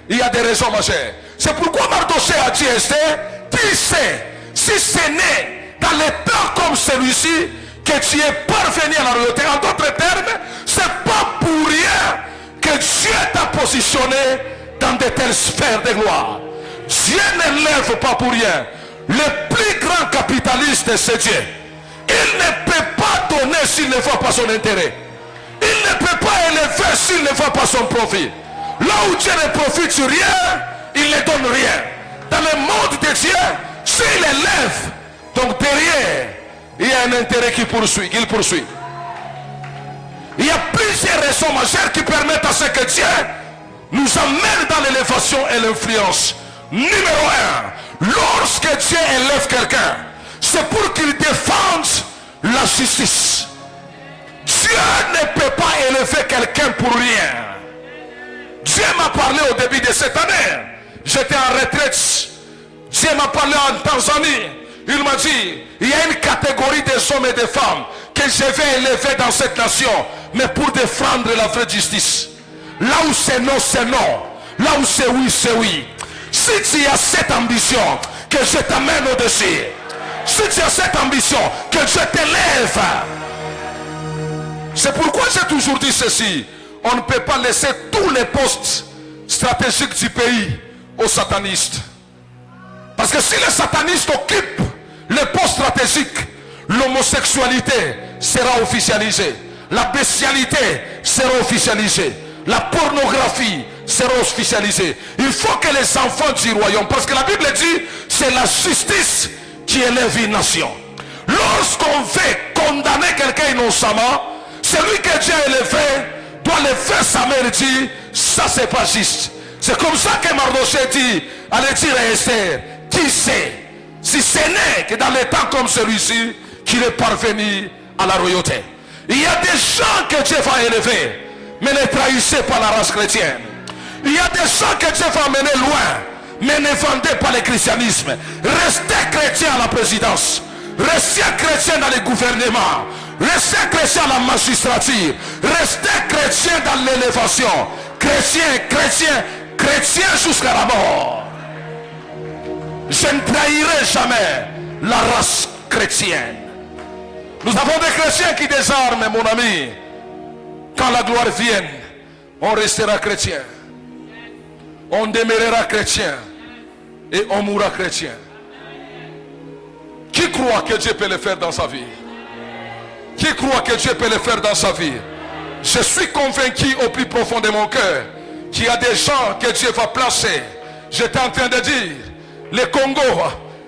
il y a des raisons majeures. C'est pourquoi Mardochée a dit Esther, qui sait si ce n'est dans les temps comme celui-ci que tu es parvenu à la royauté. En d'autres termes, c'est pas pour rien que Dieu t'a positionné dans de telles sphères de gloire. Dieu ne lève pas pour rien. Le plus grand capitaliste, c'est Dieu. Il ne peut pas donner s'il ne voit pas son intérêt. Il ne peut pas élever s'il ne voit pas son profit. Là où Dieu ne profite sur rien, il ne donne rien. Dans le monde de Dieu, s'il élève, donc derrière, il y a un intérêt qu'il poursuit. Il y a plusieurs raisons majeures qui permettent à ce que Dieu nous amène dans l'élévation et l'influence. Numéro 1, lorsque Dieu élève quelqu'un, c'est pour qu'il défende la justice. Dieu ne peut pas élever quelqu'un pour rien. Dieu m'a parlé au début de cette année. J'étais en retraite. Dieu m'a parlé en Tanzanie. Il m'a dit, il y a une catégorie des hommes et des femmes que je vais élever dans cette nation, mais pour défendre la vraie justice. Là où c'est non, c'est non. Là où c'est oui, c'est oui. Si tu as cette ambition, que je t'amène au-dessus. Si tu as cette ambition, que je t'élève. C'est pourquoi j'ai toujours dit ceci. On ne peut pas laisser tous les postes stratégiques du pays aux satanistes. Parce que si les satanistes occupent les postes stratégiques, l'homosexualité sera officialisée. La bestialité sera officialisée. La pornographie sera officialisée. Il faut que les enfants du royaume, parce que la Bible dit, c'est la justice qui élève une nation. Lorsqu'on veut condamner quelqu'un innocemment, celui que Dieu a élevé doit lever sa main et dire, ça c'est pas juste. C'est comme ça que Mardochée dit, allez dire à Esther, qui sait Si ce n'est que dans les temps comme celui-ci qu'il est parvenu à la royauté. Il y a des gens que Dieu va élever, mais ne trahissez pas la race chrétienne. Il y a des gens que Dieu va mener loin, mais ne vendez pas le christianisme. Restez chrétiens à la présidence. Restez chrétiens dans les gouvernements. Restez chrétiens à la magistrature. Restez chrétiens dans l'élévation. Chrétiens jusqu'à la mort. Je ne trahirai jamais la race chrétienne. Nous avons des chrétiens qui désarment, mon ami. Quand la gloire vienne, on restera chrétien. On demeurera chrétien. Et on mourra chrétien. Qui croit que Dieu peut le faire dans sa vie? Qui croit que Dieu peut le faire dans sa vie? Je suis convaincu au plus profond de mon cœur qu'il y a des gens que Dieu va placer. J'étais en train de dire, le Congo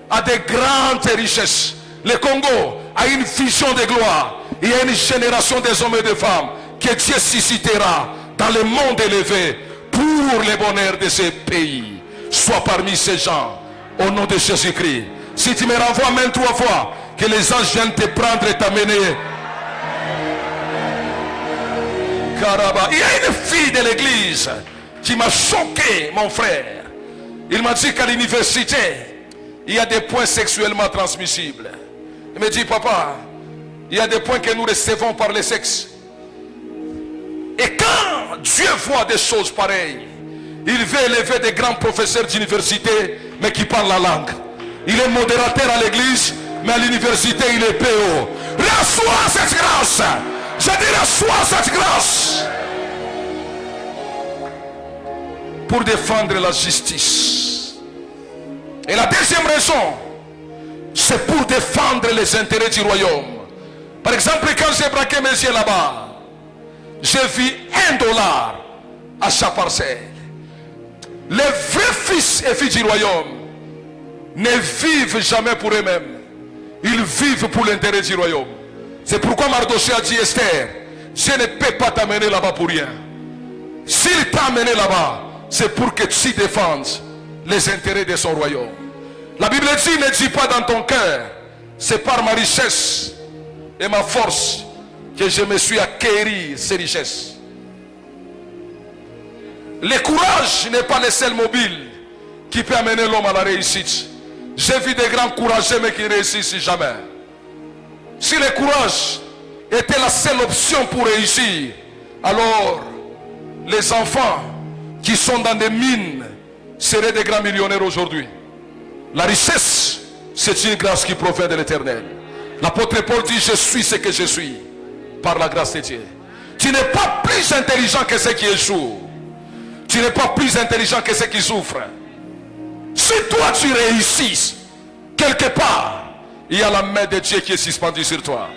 a de grandes richesses. Le Congo a une vision de gloire. Il y a une génération des hommes et des femmes que Dieu suscitera dans le monde élevé pour le bonheur de ce pays. Sois parmi ces gens au nom de Jésus-Christ. Si tu me renvoies même 3 fois, que les anges viennent te prendre et t'amener. Il y a une fille de l'église qui m'a choqué, mon frère. Il m'a dit qu'à l'université, il y a des points sexuellement transmissibles. Il me dit, papa, il y a des points que nous recevons par le sexe. Et quand Dieu voit des choses pareilles, il veut élever des grands professeurs d'université, mais qui parlent la langue. Il est modérateur à l'église, mais à l'université, il est PO. Reçois cette grâce. Je dis, reçois cette grâce. Pour défendre la justice. Et la deuxième raison, c'est pour défendre les intérêts du royaume. Par exemple, quand j'ai braqué mes yeux là-bas, j'ai vu $1 à chaque parcelle. Les vrais fils et filles du royaume ne vivent jamais pour eux-mêmes. Ils vivent pour l'intérêt du royaume. C'est pourquoi Mardochée a dit, Esther, je ne peux pas t'amener là-bas pour rien. S'il t'a amené là-bas, c'est pour que tu défendes les intérêts de son royaume. La Bible dit, ne dis pas dans ton cœur, c'est par ma richesse et ma force que je me suis acquéri ces richesses. Le courage n'est pas le seul mobile qui peut amener l'homme à la réussite. J'ai vu des grands courageux mais qui ne réussissent jamais. Si le courage était la seule option pour réussir, alors les enfants qui sont dans des mines seraient des grands millionnaires aujourd'hui. La richesse, c'est une grâce qui provient de l'Éternel. L'apôtre Paul dit, je suis ce que je suis par la grâce de Dieu. Tu n'es pas plus intelligent que ceux qui échouent. Tu n'es pas plus intelligent que ceux qui souffrent. Si toi tu réussis quelque part, il y a la main de Dieu qui est suspendue sur toi.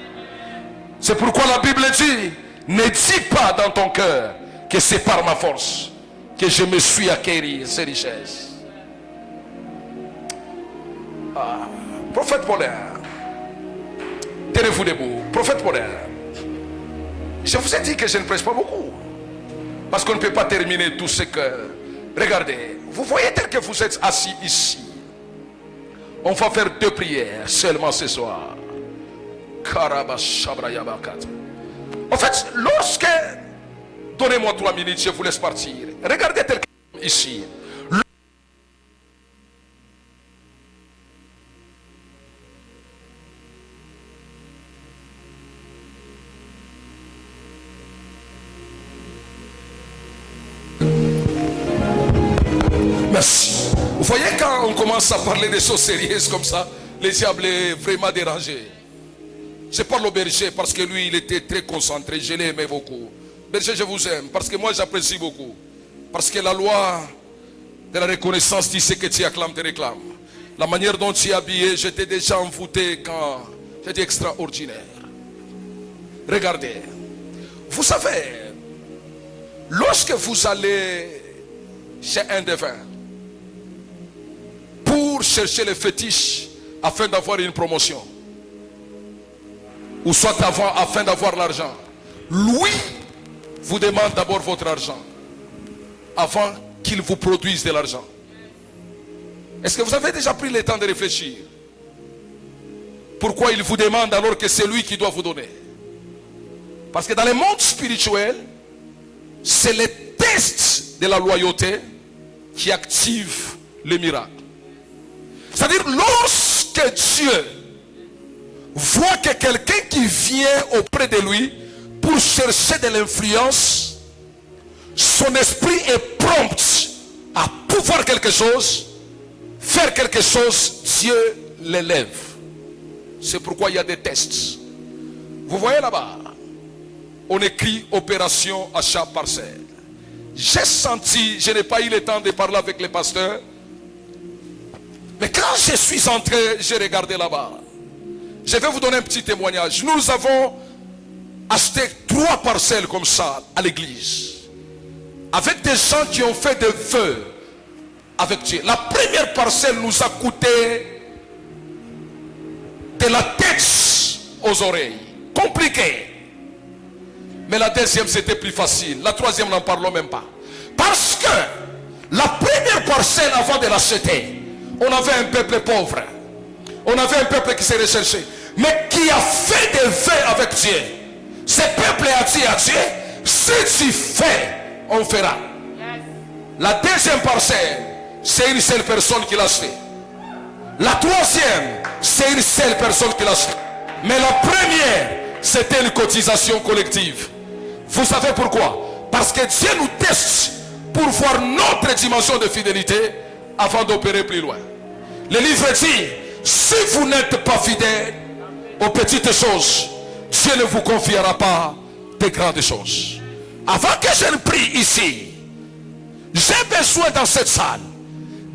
C'est pourquoi la Bible dit, ne dis pas dans ton cœur que c'est par ma force que je me suis acquéri ces richesses. Prophète Paulin, tenez-vous debout. Prophète Paulin, je vous ai dit que je ne prêche pas beaucoup, parce qu'on ne peut pas terminer tout ce que... Regardez, vous voyez tel que vous êtes assis ici. On va faire 2 prières seulement ce soir. En fait, lorsque... Donnez-moi 3 minutes, je vous laisse partir. Regardez tel que ici. Merci. Vous voyez, quand on commence à parler des choses sérieuses comme ça, le diable est vraiment dérangé. Je parle au berger parce que lui, il était très concentré. Je l'ai aimé beaucoup. Berger, je vous aime parce que moi, j'apprécie beaucoup. Parce que la loi de la reconnaissance dit ce que tu acclames, te réclame. La manière dont tu es habillé, j'étais déjà envoûté quand j'étais extraordinaire. Regardez. Vous savez, lorsque vous allez chez un devin pour chercher le fétiche afin d'avoir une promotion, ou soit afin d'avoir l'argent, lui vous demande d'abord votre argent avant qu'il vous produise de l'argent. Est-ce que vous avez déjà pris le temps de réfléchir? pourquoi il vous demande alors que c'est lui qui doit vous donner. Parce que dans le monde spirituel, c'est les tests de la loyauté qui activent les miracles. C'est-à-dire, lorsque Dieu voit que quelqu'un qui vient auprès de lui pour chercher de l'influence, son esprit est prompt à pouvoir quelque chose, faire quelque chose, Dieu l'élève. C'est pourquoi il y a des tests. Vous voyez là-bas, on écrit opération achat parcelle. J'ai senti, je n'ai pas eu le temps de parler avec les pasteurs, mais quand je suis entré, j'ai regardé là-bas. Je vais vous donner un petit témoignage. Nous avons acheté 3 parcelles comme ça à l'église, avec des gens qui ont fait des vœux avec Dieu. La première parcelle nous a coûté de la tête aux oreilles. Compliqué. Mais la deuxième c'était plus facile. La troisième n'en parlons même pas. Parce que la première parcelle avant de l'acheter, on avait un peuple pauvre. On avait un peuple qui s'est recherché. Mais qui a fait des vœux avec Dieu. Ce peuple a dit à Dieu, si tu fais, on fera. La deuxième parcelle, c'est une seule personne qui l'a acheté. La troisième, c'est une seule personne qui l'a acheté. Mais la première, c'était une cotisation collective. Vous savez pourquoi? Parce que Dieu nous teste pour voir notre dimension de fidélité avant d'opérer plus loin. Le livre dit, si vous n'êtes pas fidèle aux petites choses, Dieu ne vous confiera pas de grandes choses. Avant que je ne prie ici, j'ai besoin dans cette salle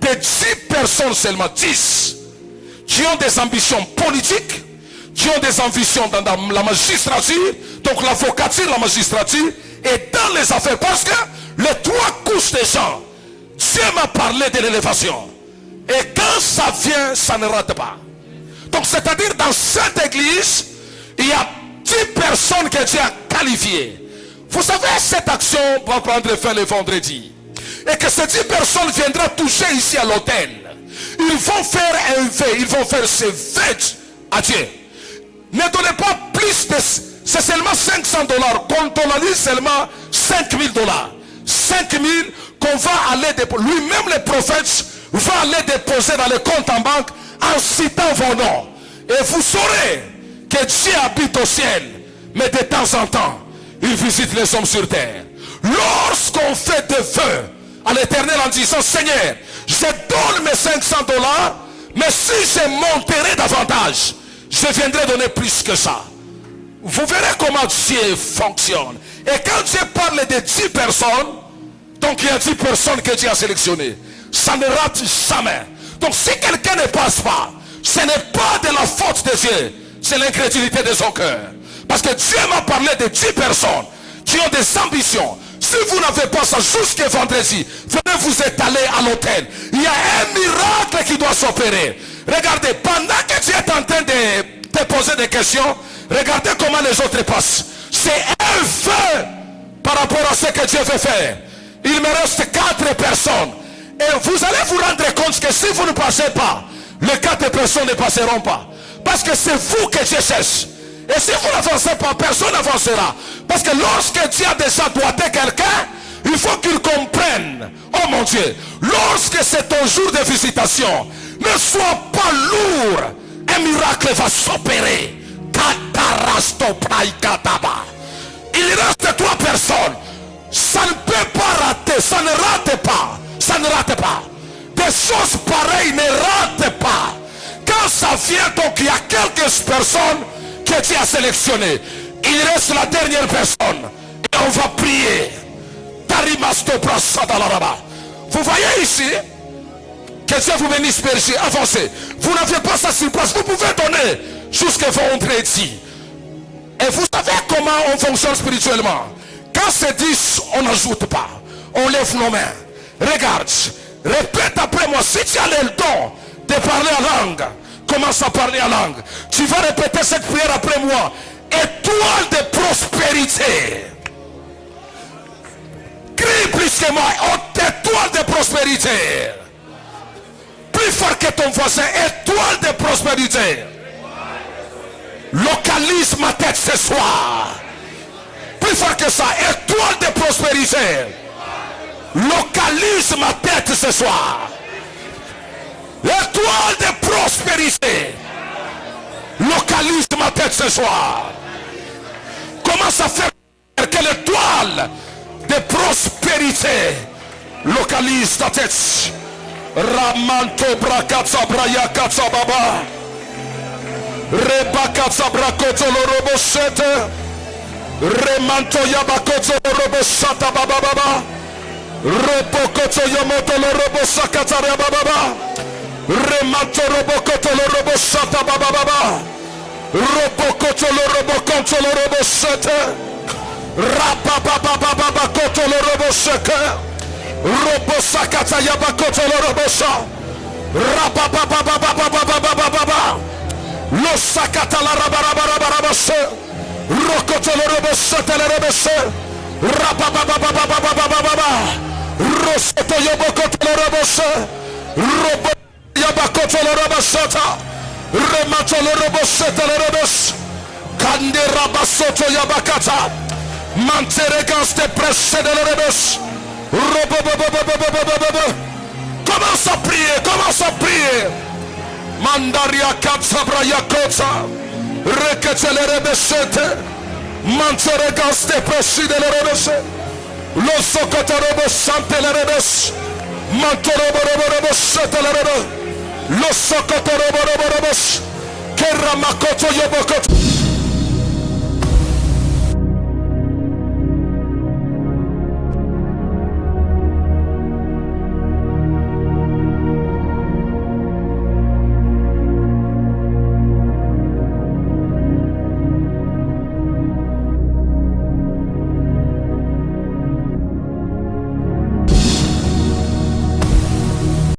de 10 personnes seulement, 10, qui ont des ambitions politiques, qui ont des ambitions dans la magistrature, donc l'avocature, la magistrature, et dans les affaires. Parce que les 3 couches des gens, Dieu m'a parlé de l'élévation. Et quand ça vient, ça ne rate pas. Donc c'est-à-dire dans cette église, il y a 10 personnes que Dieu a qualifiées. Vous savez, cette action va prendre fin le vendredi. Et que ces 10 personnes viendront toucher ici à l'hôtel. Ils vont faire un vœu, ils vont faire ce vœu à Dieu. Ne donnez pas plus de... C'est seulement $500. Contrôlez seulement $5,000. 5,000 qu'on va aller déposer. Lui-même le prophète va aller déposer dans le compte en banque en citant vos noms. Et vous saurez que Dieu habite au ciel. Mais de temps en temps, il visite les hommes sur terre. Lorsqu'on fait des vœux à l'Éternel en disant, Seigneur, je donne mes $500, mais si je monterai davantage, je viendrai donner plus que ça. Vous verrez comment Dieu fonctionne. Et quand Dieu parle de 10 personnes, donc il y a 10 personnes que Dieu a sélectionnées. Ça ne rate jamais. Donc si quelqu'un ne passe pas, ce n'est pas de la faute de Dieu, c'est l'incrédulité de son cœur. Parce que Dieu m'a parlé de 10 personnes qui ont des ambitions. Si vous n'avez pas ça jusqu'à vendredi, venez vous étaler à l'hôtel. Il y a un miracle qui doit s'opérer. Regardez, pendant que Dieu est en train de te poser des questions, regardez comment les autres passent. C'est un feu par rapport à ce que Dieu veut faire. Il me reste 4 personnes. Et vous allez vous rendre compte que si vous ne passez pas, les 4 personnes ne passeront pas. Parce que c'est vous que Dieu cherche. Et si vous n'avancez pas, personne n'avancera. Parce que lorsque Dieu a déjà doigté quelqu'un, il faut qu'il comprenne. Oh mon Dieu, lorsque c'est ton jour de visitation, ne sois pas lourd. Un miracle va s'opérer. Il reste 3 personnes. Ça ne peut pas rater. Ça ne rate pas. Ça ne rate pas. Des choses pareilles ne ratent pas. Quand ça vient, donc il y a quelques personnes que Dieu a sélectionnées. Il reste la dernière personne. Et on va prier. Vous voyez ici, que Dieu vous bénisse, berger. Avancez. Vous n'avez pas ça sur place. Vous pouvez donner jusqu'à vendredi. Et vous savez comment on fonctionne spirituellement. Quand c'est 10, on n'ajoute pas. On lève nos mains. Regarde. Répète après moi. Si tu as le don de parler en langue, commence à parler en langue. Tu vas répéter cette prière après moi. Étoile de prospérité. Crie plus que moi. Étoile de prospérité. Plus fort que ton voisin. Étoile de prospérité. Localise ma tête ce soir. Plus fort que ça, étoile de prospérité. Localise ma tête ce soir. Étoile de prospérité. Localise ma tête ce soir. Commence à faire que l'étoile de prospérité localise ta tête. Ramanto brakatsa braya katsa baba. Rebakatsa brakoto lorobo sete. Remanto yabakoto lorobo sata baba baba. Robokoto yomoto lorobo sakatare baba baba. Remanto robokoto lorobo sata baba baba. Robokoto lorobo konto lorobo sete. Rabababababa koto lorobo seke. Robo sakata yabakoto lorobosa. Rabababababababababa. Lo sakata la rabarabarabase. Rokoto lorobosa telerobese. Rababababababababa. Rosoto yabakoto lorobose. Robo yabakoto lorobosata. Remato lorobose telerobes. Kande rabasoto yabakata. Manteregas te presse de lorobes. Commence à prier, commence à prier. Mandaria katsabra yakotsa. Reketele rebesete. Manteregaste presi de rebese. Lo sokotorobo sante le rebes. Mantorobo rebesete le rebes. Lo sokotorobo rebes. Keramakoto yobokoto.